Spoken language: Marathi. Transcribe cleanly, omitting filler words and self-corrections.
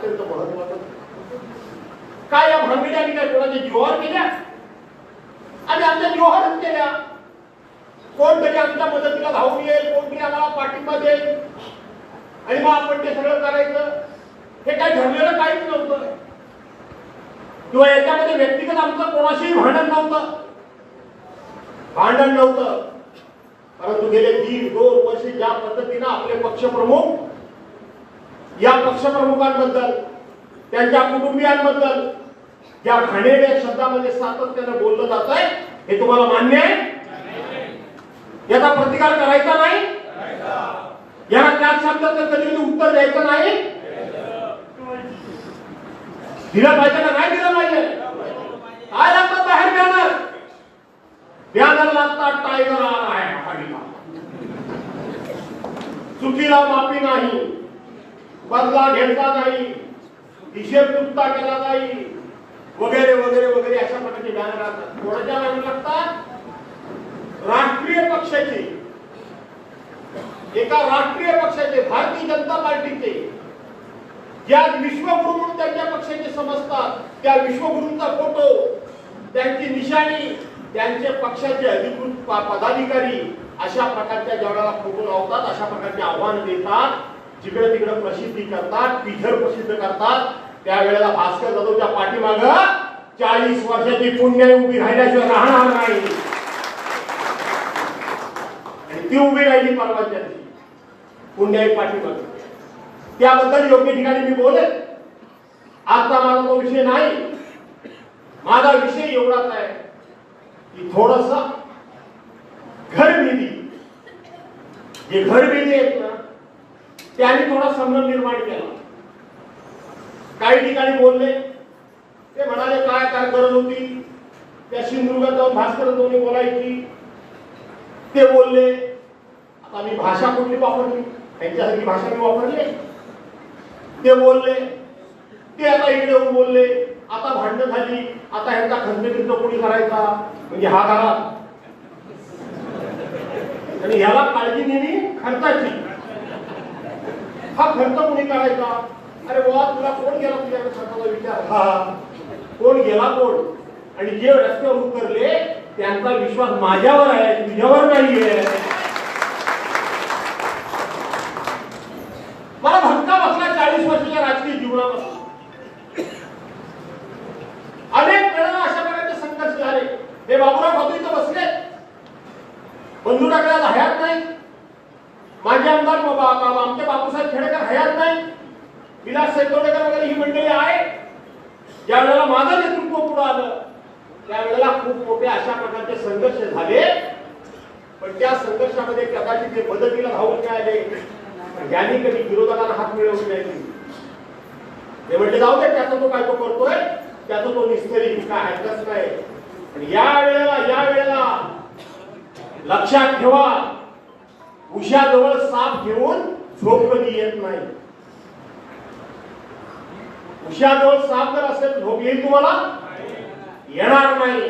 अत्यंत महत्वाचं. काय या भांगड्याने काय कोणाच्या जीवावर केल्या? आणि आमच्या जीवावरच केल्या. कोणतरी आमच्या मदतीला धावून येईल, कोणतरी आम्हाला पाठिंबा देईल आणि मग आपण ते सगळं करायचं. हे काय ठरलेलं काहीच नव्हतं किंवा याच्यामध्ये व्यक्तिगत आमचं कोणाशीही भांडण नव्हतं. परंतु गेले 1.5-2 वर्ष ज्या पद्धतीनं आपले पक्षप्रमुख या पक्षप्रमुखांबद्दल त्यांच्या कुटुंबियांबद्दल ज्या घाणेरड्या शब्दामध्ये सातत्यानं बोललं जात आहे, हे तुम्हाला मान्य आहे? याचा प्रतिकार करायचा नाही? याला त्या शब्दाचं कधी उत्तर द्यायचं नाही? दिलं पाहिजे का नाही दिलं पाहिजे? काय लागतं बाहेर बॅनर लागतात, टायगर आ रहा है महाराष्ट्र, चुकीला माफी नाही, बदला घेतला नाही, हिशेब चुकता केला नाही, वगैरे वगैरे वगैरे अशा प्रकारचे बॅनर असतात. कोणाच्या बॅनर लागतात? राष्ट्रीय पक्षाचे, एका राष्ट्रीय पक्षाचे, भारतीय जनता पार्टीचे, ज्या विश्वगुरु म्हणून त्यांच्या पक्षाचे समजतात, त्या विश्वगुरूंचा फोटो, त्यांची निशाणी, त्यांचे पक्षाचे अधिकृत पदाधिकारी अशा प्रकारच्या ज्यावेळेला फोटो लावतात, अशा प्रकारचे आव्हान देतात, जिकडे तिकडे प्रसिद्धी करतात, टीझर प्रसिद्ध करतात, त्यावेळेला भास्कर जाधवच्या पाठीमागं 40 वर्षाची पुण्याई उभी राहिल्याशिवाय राहणार नाही. आणि ती उभी राहिली परवाच्या दिवशी पुण्याई पाठीमागं. त्याबद्दल योग्य ठिकाणी मी बोलेन. आता माझा तो विषय नाही. माझा विषय एवढाच आहे की थोडस घरभेदी, जे घरभेदी आहेत ना, त्यांनी थोडा संभ्रम निर्माण केला. काही ठिकाणी बोलले, ते म्हणाले काय काय गरज होती त्या सिंधुदुर्गात जाऊन भास्कर जाऊन बोलायची. ते बोलले, आता मी भाषा कुठली वापरली, त्यांच्यासारखी भाषा मी वापरली. ते बोलले, ते आता इकडे येऊन बोलले, आता भांडण झाली, आता ह्यांचा खंतबिंत कोणी करायचा, म्हणजे हा करा. आणि ह्याला काळजी नेली खर्चाची. हा खर्च कोणी करायचा? अरे वा, तुला कोण गेला तुझ्याकडे खर्चाचा विचार? हा कोण गेला कोण? आणि जे रस्त्यावर उतरले त्यांचा विश्वास माझ्यावर आहे, तुझ्यावर नाहीये. मला धक्का बसला 40 वर्षाच्या राजकीय जीवनामध्ये. अनेक वेळा अशा प्रकारचे संघर्ष झाले. हे बाबूराव ठाकरे इथं बसले, बंधू टाकल्याला हयात नाही, माझे आमदार आमचे बापूसाहेब खेडेकर हयात नाही, विलास सेतोडेकर वगैरे ही मंडळी आहे. ज्या वेळेला माझं नेतृत्व पुढे आलं त्यावेळेला खूप मोठे अशा प्रकारचे संघर्ष झाले. पण त्या संघर्षामध्ये कदाचित ते मदतीला धावून मिळाले, ज्यांनी कधी विरोधकांना हात मिळवून नाही. ते म्हटले जाऊ दे, त्याचा तो काय तो करतोय, त्याचा तो निस्तरी काय हरकत नाही. पण या वेळेला लक्षात ठेवा, उशाजवळ साप घेऊन झोप कधी येत नाही. उशाजवळ साप जर असेल झोप येईल तुम्हाला? येणार नाही.